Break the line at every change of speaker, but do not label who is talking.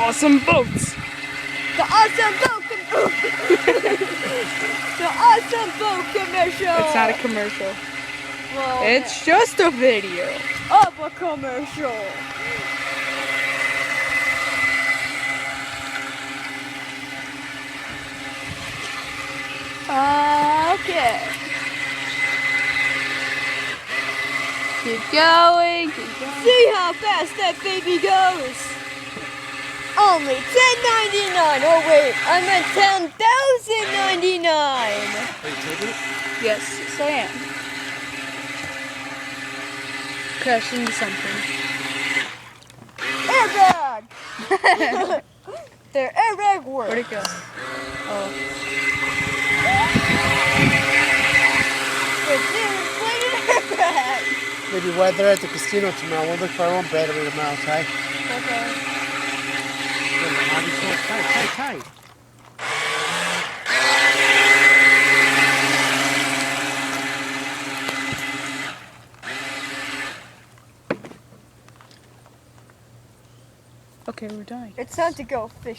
awesome boats.
The awesome boat The awesome boat commercial.
It's not a commercial.
Well,
It's just a video.
of a commercial. Okay.
Keep going. Keep going.
See how fast that baby goes. Only $10.99. Oh wait, I meant $10,099.
Are you taking it?
Yes, yes I am. Crashed into something.
Airbag. Their airbag works.
Where'd it go? Oh.
It's an inflated airbag.
Maybe while they're at the casino tomorrow, we'll look for our own battery tomorrow, Ty.
Okay.
Ty.
Okay, we're dying.
It's time to go fishing.